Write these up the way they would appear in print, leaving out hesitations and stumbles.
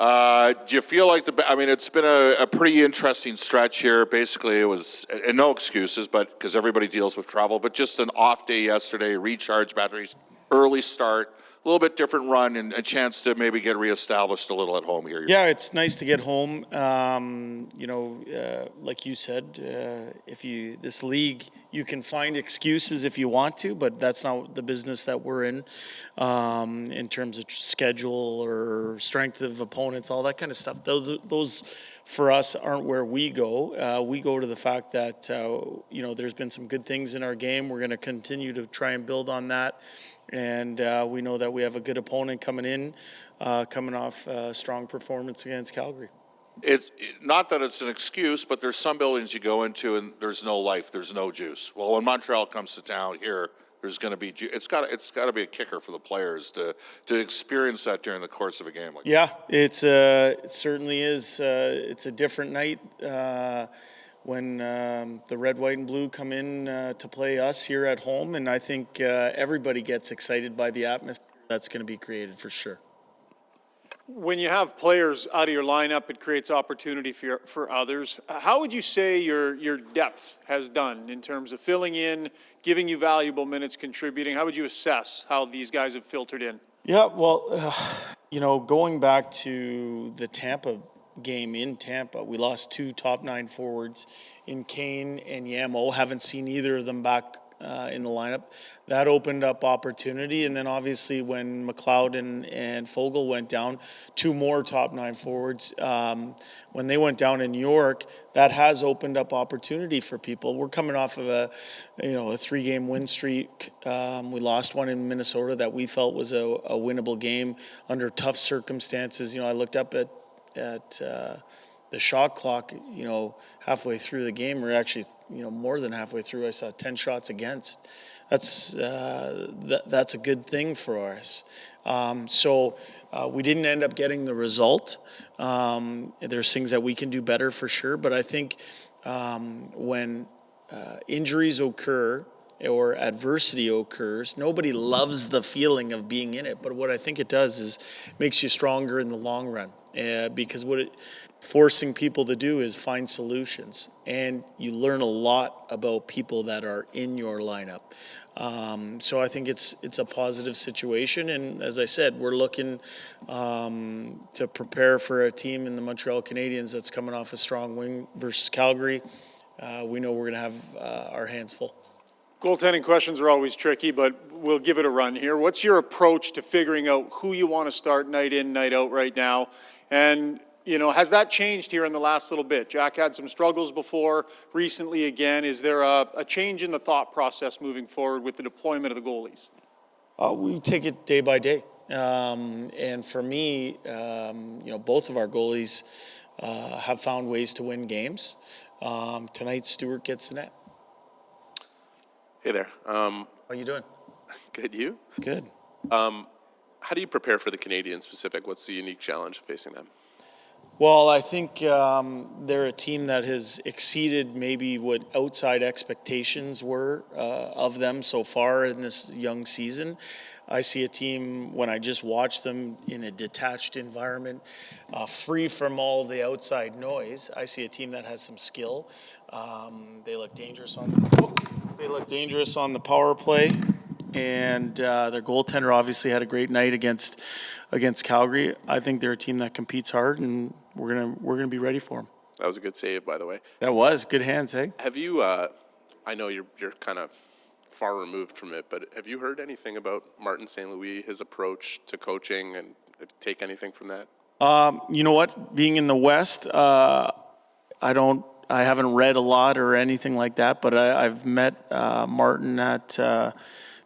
Do you feel like it's been a pretty interesting stretch here. Basically, it was, and no excuses, but because everybody deals with travel, but just an off day yesterday, recharge batteries, early start, a little bit different run, and a chance to maybe get reestablished a little at home here. Yeah, it's nice to get home. Like you said, this league, you can find excuses if you want to, but that's not the business that we're in terms of schedule or strength of opponents, all that kind of stuff. Those for us aren't where we go. We go to the fact that there's been some good things in our game. We're going to continue to try and build on that. And we know that we have a good opponent coming off a strong performance against Calgary. It's not that it's an excuse, but there's some buildings you go into and there's no life, there's no juice. Well, when Montreal comes to town here, there's going to be it's got to be a kicker for the players to experience that during the course of a game like that. Yeah, it certainly is. It's a different night. When the red, white, and blue come in to play us here at home. And I think everybody gets excited by the atmosphere that's going to be created for sure. When you have players out of your lineup, it creates opportunity for others. How would you say your depth has done in terms of filling in, giving you valuable minutes, contributing? How would you assess how these guys have filtered in? Yeah, well, going back to the Tampa game in Tampa, we lost 2 top 9 forwards in Kane and Yamo. Haven't seen either of them back in the lineup. That opened up opportunity, and then obviously when McLeod and Fogle went down, 2 more top 9 forwards. When they went down in New York, that has opened up opportunity for people. We're coming off of a 3-game win streak. We lost one in Minnesota that we felt was a winnable game under tough circumstances. I looked up at the shot clock, halfway through the game, or actually, more than halfway through, I saw 10 shots against. That's a good thing for us. So we didn't end up getting the result. There's things that we can do better for sure, but I think when injuries occur or adversity occurs, nobody loves the feeling of being in it. But what I think it does is makes you stronger in the long run. Because what it forcing people to do is find solutions, and you learn a lot about people that are in your lineup. So I think it's a positive situation, and as I said, we're looking to prepare for a team in the Montreal Canadiens that's coming off a strong win versus Calgary. We know we're going to have our hands full. Goaltending questions are always tricky, but we'll give it a run here. What's your approach to figuring out who you want to start night in, night out right now? And, has that changed here in the last little bit? Jack had some struggles before, recently again. Is there a change in the thought process moving forward with the deployment of the goalies? We take it day by day. And for me, both of our goalies have found ways to win games. Tonight, Stewart gets the net. Hey there. How are you doing? Good, you? Good. How do you prepare for the Canadiens specific? What's the unique challenge facing them? Well, I think they're a team that has exceeded maybe what outside expectations were of them so far in this young season. I see a team, when I just watch them in a detached environment, free from all the outside noise, I see a team that has some skill. They look dangerous on the power play, and their goaltender obviously had a great night against Calgary. I think they're a team that competes hard, and we're gonna be ready for them. That was a good save, by the way. That was good hands, hey. Have you? I know you're kind of far removed from it, but have you heard anything about Martin St. Louis, his approach to coaching, and take anything from that? You know what? Being in the West, I haven't read a lot or anything like that, but I've met Martin at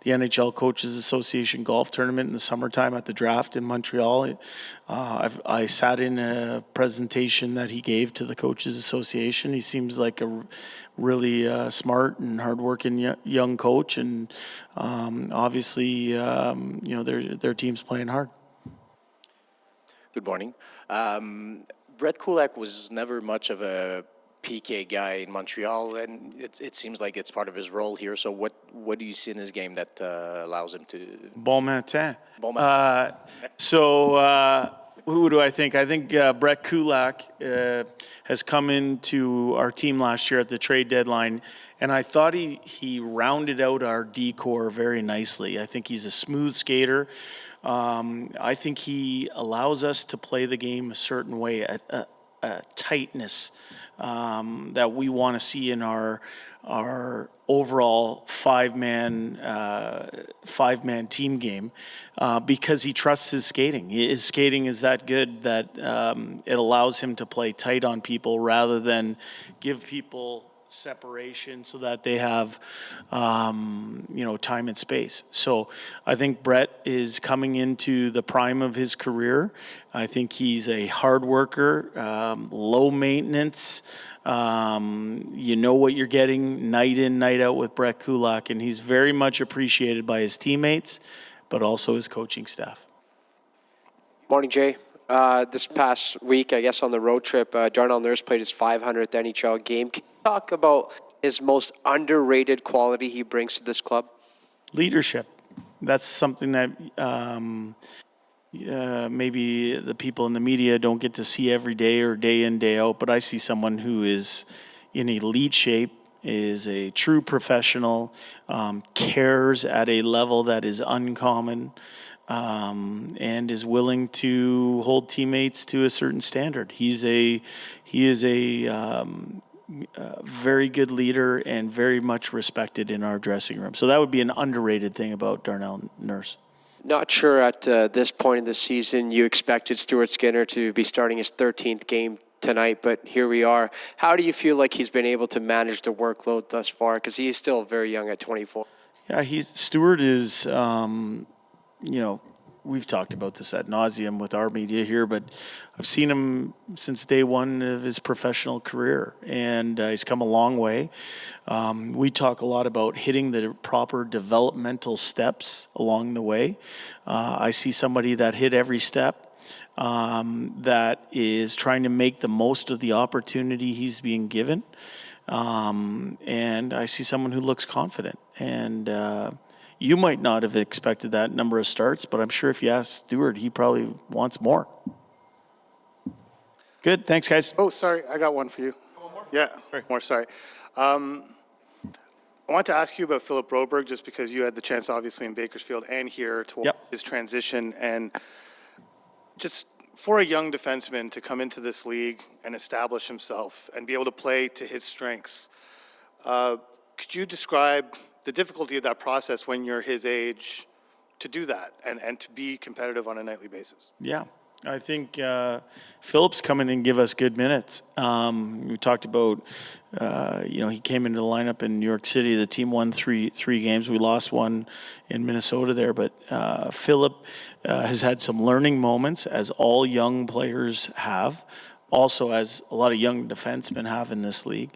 the NHL Coaches Association golf tournament in the summertime at the draft in Montreal. I sat in a presentation that he gave to the Coaches Association. He seems like a really smart and hardworking young coach, and obviously, their team's playing hard. Good morning. Brett Kulak was never much of a PK guy in Montreal, and it seems like it's part of his role here. So what do you see in his game that allows him to? Bon matin. Bon matin. Who do I think? I think Brett Kulak has come into our team last year at the trade deadline, and I thought he rounded out our D-core very nicely. I think he's a smooth skater. I think he allows us to play the game a certain way, a tightness that we want to see in our overall five-man team game because he trusts his skating. His skating is that good that it allows him to play tight on people rather than give people separation so that they have time and space. So I think Brett is coming into the prime of his career. I think he's a hard worker, low maintenance. You know what you're getting night in, night out with Brett Kulak, and he's very much appreciated by his teammates, but also his coaching staff. Morning, Jay. This past week, I guess on the road trip, Darnell Nurse played his 500th NHL game. Can you talk about his most underrated quality he brings to this club? Leadership. That's something that maybe the people in the media don't get to see every day or day in, day out, but I see someone who is in elite shape, is a true professional, cares at a level that is uncommon, and is willing to hold teammates to a certain standard. He is a very good leader and very much respected in our dressing room. So that would be an underrated thing about Darnell Nurse. Not sure at this point in the season you expected Stuart Skinner to be starting his 13th game tonight, but here we are. How do you feel like he's been able to manage the workload thus far? Because he's still very young at 24. Yeah, Stuart is, we've talked about this ad nauseum with our media here, but I've seen him since day one of his professional career, and he's come a long way. We talk a lot about hitting the proper developmental steps along the way. I see somebody that hit every step, that is trying to make the most of the opportunity he's being given. And I see someone who looks confident. And you might not have expected that number of starts, but I'm sure if you ask Stuart, he probably wants more. Good. Thanks, guys. Oh, sorry. I got one for you. One more? Yeah, sorry. I want to ask you about Philip Broberg, just because you had the chance, obviously, in Bakersfield and here to watch his transition. And just for a young defenseman to come into this league and establish himself and be able to play to his strengths, could you describe the difficulty of that process when you're his age to do that and to be competitive on a nightly basis? Yeah. I think Phillips come in and give us good minutes. We talked about, he came into the lineup in New York City. The team won three games. We lost one in Minnesota there. But Philip has had some learning moments, as all young players have. Also, as a lot of young defensemen have in this league.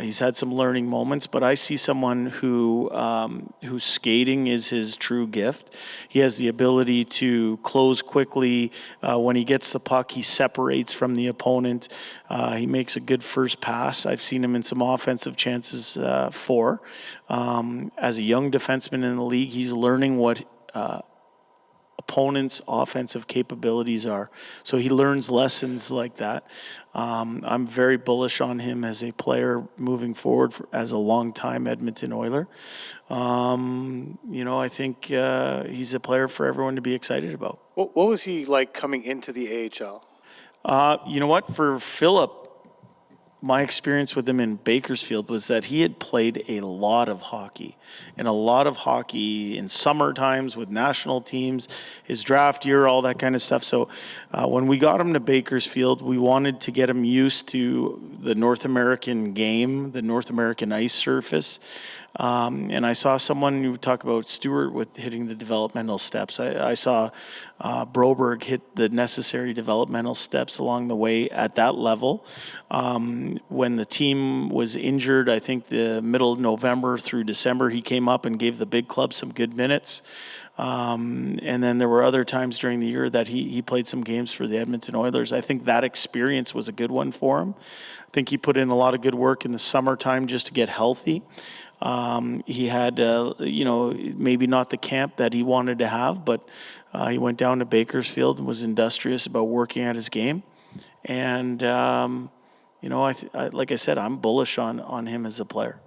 He's had some learning moments, but I see someone whose skating is his true gift. He has the ability to close quickly. When he gets the puck, he separates from the opponent. He makes a good first pass. I've seen him in some offensive chances for. As a young defenseman in the league, he's learning what opponents' offensive capabilities are. So he learns lessons like that. I'm very bullish on him as a player moving forward as a longtime Edmonton Oiler. I think he's a player for everyone to be excited about. What was he like coming into the AHL? You know what? For Philip, my experience with him in Bakersfield was that he had played a lot of hockey in summer times with national teams, his draft year, all that kind of stuff. So when we got him to Bakersfield, we wanted to get him used to the North American game, the North American ice surface. And I saw someone who talked about Stewart with hitting the developmental steps. I saw Broberg hit the necessary developmental steps along the way at that level. When the team was injured, I think the middle of November through December, he came up and gave the big club some good minutes. And then there were other times during the year that he played some games for the Edmonton Oilers. I think that experience was a good one for him. I think he put in a lot of good work in the summertime just to get healthy. He had, maybe not the camp that he wanted to have, but he went down to Bakersfield and was industrious about working at his game. And, like I said, I'm bullish on him as a player.